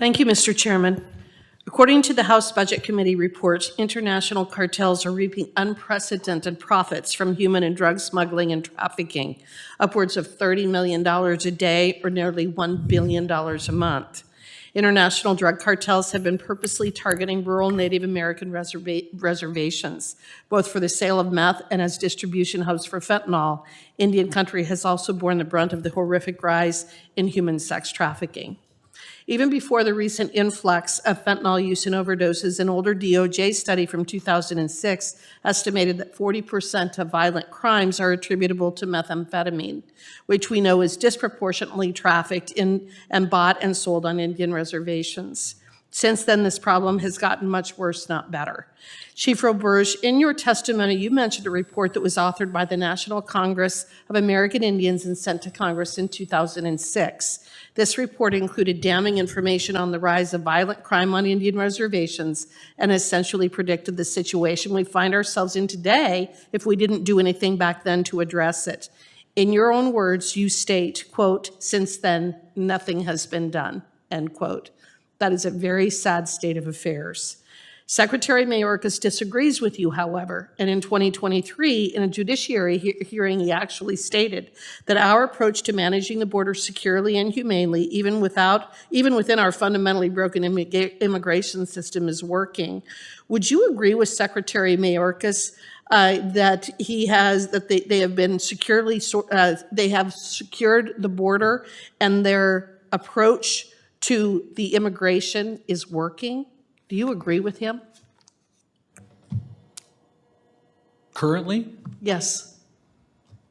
Thank you, Mr. Chairman. According to the House Budget Committee report, international cartels are reaping unprecedented profits from human and drug smuggling and trafficking, upwards of $30 million a day or nearly $1 billion a month. International drug cartels have been purposely targeting rural Native American reservations, both for the sale of meth and as distribution hubs for fentanyl. Indian country has also borne the brunt of the horrific rise in human sex trafficking. Even before the recent influx of fentanyl use and overdoses, an older DOJ study from 2006 estimated that 40% of violent crimes are attributable to methamphetamine, which we know is disproportionately trafficked in and bought and sold on Indian reservations. Since then, this problem has gotten much worse, not better. Chief Roberge, in your testimony, you mentioned a report that was authored by the National Congress of American Indians and sent to Congress in 2006. This report included damning information on the rise of violent crime on Indian reservations and essentially predicted the situation we find ourselves in today if we didn't do anything back then to address it. In your own words, you state, quote, "Since then, nothing has been done," end quote. That is a very sad state of affairs. Secretary Mayorkas disagrees with you, however, and in 2023, in a judiciary hearing, he actually stated that our approach to managing the border securely and humanely, even within our fundamentally broken immigration system, is working. Would you agree with Secretary Mayorkas that they have secured the border and their approach to the immigration is working? Do you agree with him? Currently? Yes.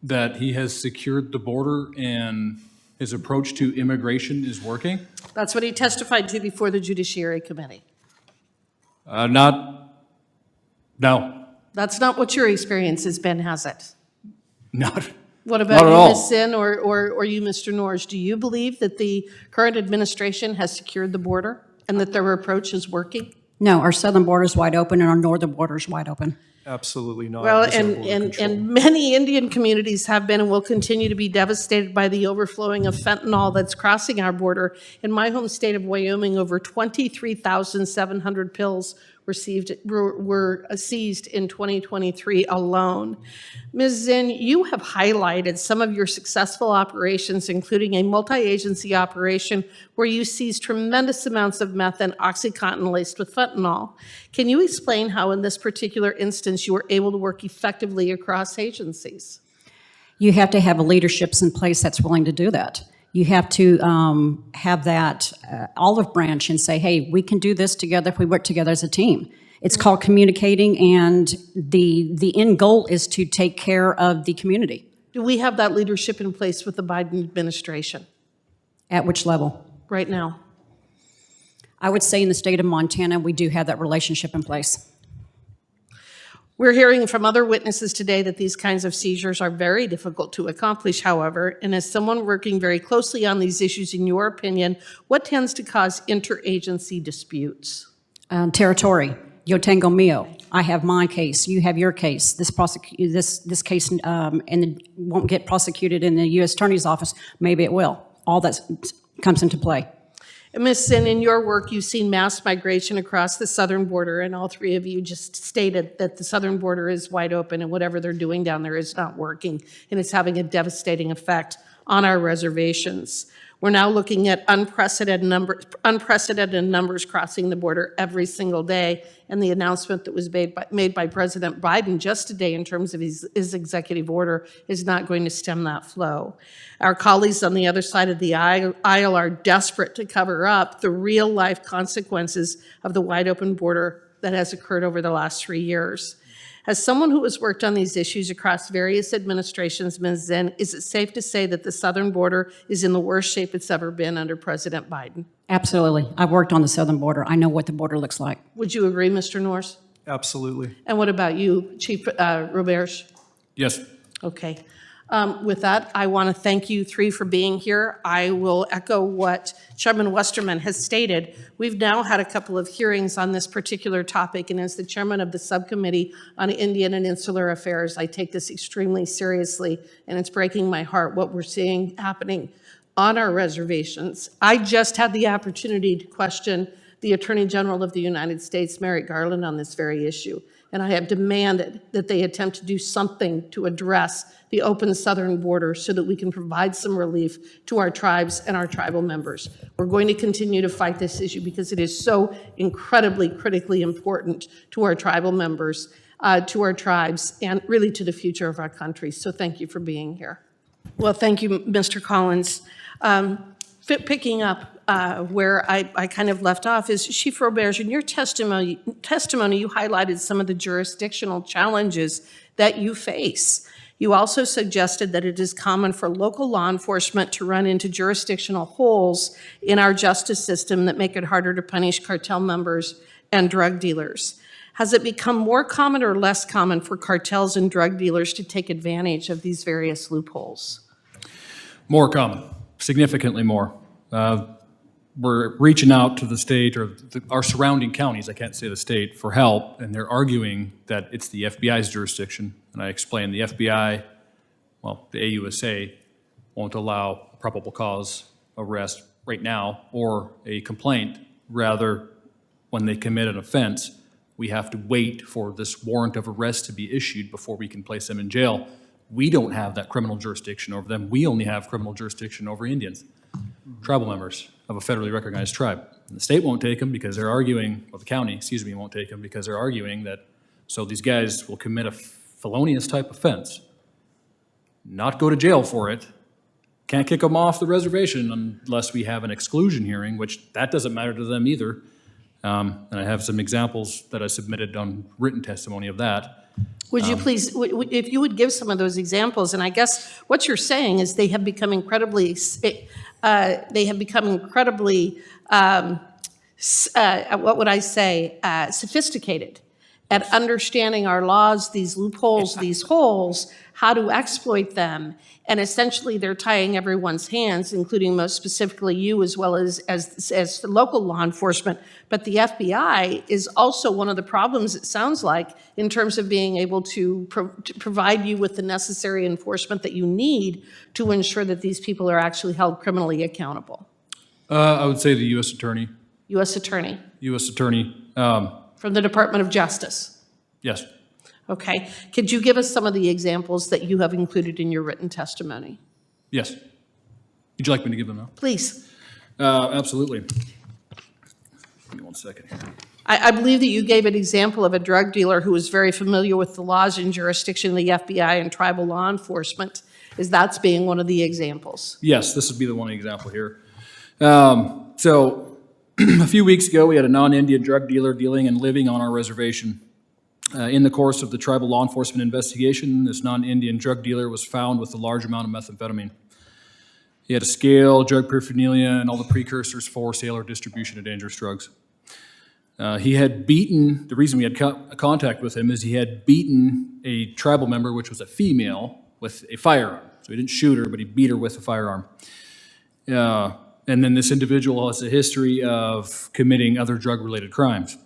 That he has secured the border and his approach to immigration is working? That's what he testified to before the Judiciary Committee. No. That's not what your experience has been, has it? Not. What about Not at you, all. Ms. Zinn, or you, Mr. Norge? Do you believe that the current administration has secured the border and that their approach is working? No, our southern border is wide open and our northern border is wide open. Absolutely not. Well, There's no border control. and many Indian communities have been and will continue to be devastated by the overflowing of fentanyl that's crossing our border. In my home state of Wyoming, over 23,700 pills were seized in 2023 alone. Ms. Zinn, you have highlighted some of your successful operations, including a multi-agency operation where you seized tremendous amounts of meth and OxyContin laced with fentanyl. Can you explain how in this particular instance you were able to work effectively across agencies? You have to have a leadership in place that's willing to do that. You have to have that olive branch and say, hey, we can do this together if we work together as a team. It's called communicating, and the end goal is to take care of the community. Do we have that leadership in place with the Biden administration? At which level? Right now. I would say in the state of Montana, we do have that relationship in place. We're hearing from other witnesses today that these kinds of seizures are very difficult to accomplish, however, and as someone working very closely on these issues, in your opinion, what tends to cause interagency disputes? Territory. Yo tengo mío. I have my case. You have your case. This case and won't get prosecuted in the U.S. Attorney's Office. Maybe it will. All that comes into play. And Ms. Zinn, in your work, you've seen mass migration across the southern border, and all three of you just stated that the southern border is wide open and whatever they're doing down there is not working, and it's having a devastating effect on our reservations. We're now looking at unprecedented numbers crossing the border every single day, and the announcement that was made by President Biden just today in terms of his executive order is not going to stem that flow. Our colleagues on the other side of the aisle are desperate to cover up the real-life consequences of the wide-open border that has occurred over the last 3 years. As someone who has worked on these issues across various administrations, Ms. Zinn, is it safe to say that the southern border is in the worst shape it's ever been under President Biden? Absolutely. I've worked on the southern border. I know what the border looks like. Would you agree, Mr. Norse? Absolutely. And what about you, Chief Roberge? Yes. Okay. With that, I want to thank you three for being here. I will echo what Chairman Westerman has stated. We've now had a couple of hearings on this particular topic, and as the chairman of the Subcommittee on Indian and Insular Affairs, I take this extremely seriously, and it's breaking my heart what we're seeing happening on our reservations. I just had the opportunity to question the Attorney General of the United States, Merrick Garland, on this very issue. And I have demanded that they attempt to do something to address the open southern border so that we can provide some relief to our tribes and our tribal members. We're going to continue to fight this issue because it is so incredibly critically important to our tribal members, to our tribes, and really to the future of our country. So thank you for being here. Well, thank you, Mr. Collins. Picking up where I kind of left off is, Chief Roberge, in your testimony, you highlighted some of the jurisdictional challenges that you face. You also suggested that it is common for local law enforcement to run into jurisdictional holes in our justice system that make it harder to punish cartel members and drug dealers. Has it become more common or less common for cartels and drug dealers to take advantage of these various loopholes? More common, significantly more. We're reaching out to the state or our surrounding counties, I can't say the state, for help, and they're arguing that it's the FBI's jurisdiction. And I explained the FBI, well, the AUSA, won't allow probable cause arrest right now or a complaint. Rather, when they commit an offense, we have to wait for this warrant of arrest to be issued before we can place them in jail. We don't have that criminal jurisdiction over them. We only have criminal jurisdiction over Indians, tribal members of a federally recognized tribe. And the state won't take them because they're arguing, well, the county, excuse me, won't take them because they're arguing that, so these guys will commit a felonious type offense, not go to jail for it, can't kick them off the reservation unless we have an exclusion hearing, which that doesn't matter to them either. And I have some examples that I submitted on written testimony of that. Would you please, if you would give some of those examples, and I guess what you're saying is they have become incredibly, what would I say, sophisticated at understanding our laws, these loopholes, these holes, how to exploit them, and essentially they're tying everyone's hands, including most specifically you as well as the local law enforcement. But the FBI is also one of the problems, it sounds like, in terms of being able to provide you with the necessary enforcement that you need to ensure that these people are actually held criminally accountable. I would say the U.S. Attorney. U.S. Attorney. U.S. Attorney. From the Department of Justice. Yes. Okay. Could you give us some of the examples that you have included in your written testimony? Yes. Would you like me to give them now? Please. Absolutely. Give me 1 second here. I believe that you gave an example of a drug dealer who was very familiar with the laws and jurisdiction of the FBI and tribal law enforcement. Is that's being one of the examples? Yes, this would be the one example here. So a few weeks ago, we had a non-Indian drug dealer dealing and living on our reservation. In the course of the tribal law enforcement investigation, this non-Indian drug dealer was found with a large amount of methamphetamine. He had a scale, drug paraphernalia, and all the precursors for sale or distribution of dangerous drugs. He had beaten, the reason we had contact with him is he had beaten a tribal member, which was a female, with a firearm. So he didn't shoot her, but he beat her with a firearm. And then this individual has a history of committing other drug-related crimes.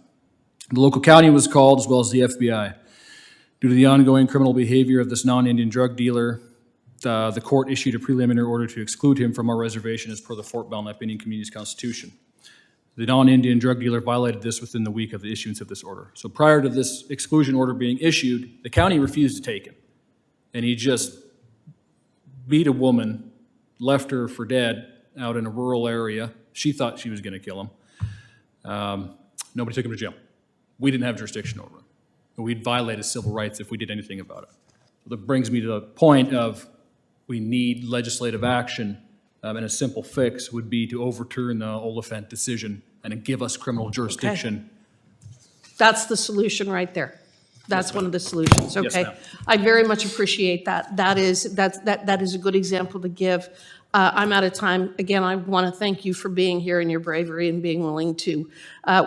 The local county was called, as well as the FBI. Due to the ongoing criminal behavior of this non-Indian drug dealer, the court issued a preliminary order to exclude him from our reservation as per the Fort Belknap Indian Community's Constitution. The non-Indian drug dealer violated this within the week of the issuance of this order. So prior to this exclusion order being issued, the county refused to take him. And he just beat a woman, left her for dead out in a rural area. She thought she was going to kill him. Nobody took him to jail. We didn't have jurisdiction over him. We'd violate his civil rights if we did anything about it. So that brings me to the point of we need legislative action, and a simple fix would be to overturn the Oliphant decision and give us criminal jurisdiction. Okay. That's the solution right there. That's one of the solutions, okay? Yes, ma'am. I very much appreciate that. That is a good example to give. I'm out of time. Again, I want to thank you for being here and your bravery and being willing to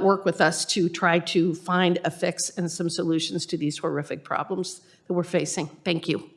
work with us to try to find a fix and some solutions to these horrific problems that we're facing. Thank you.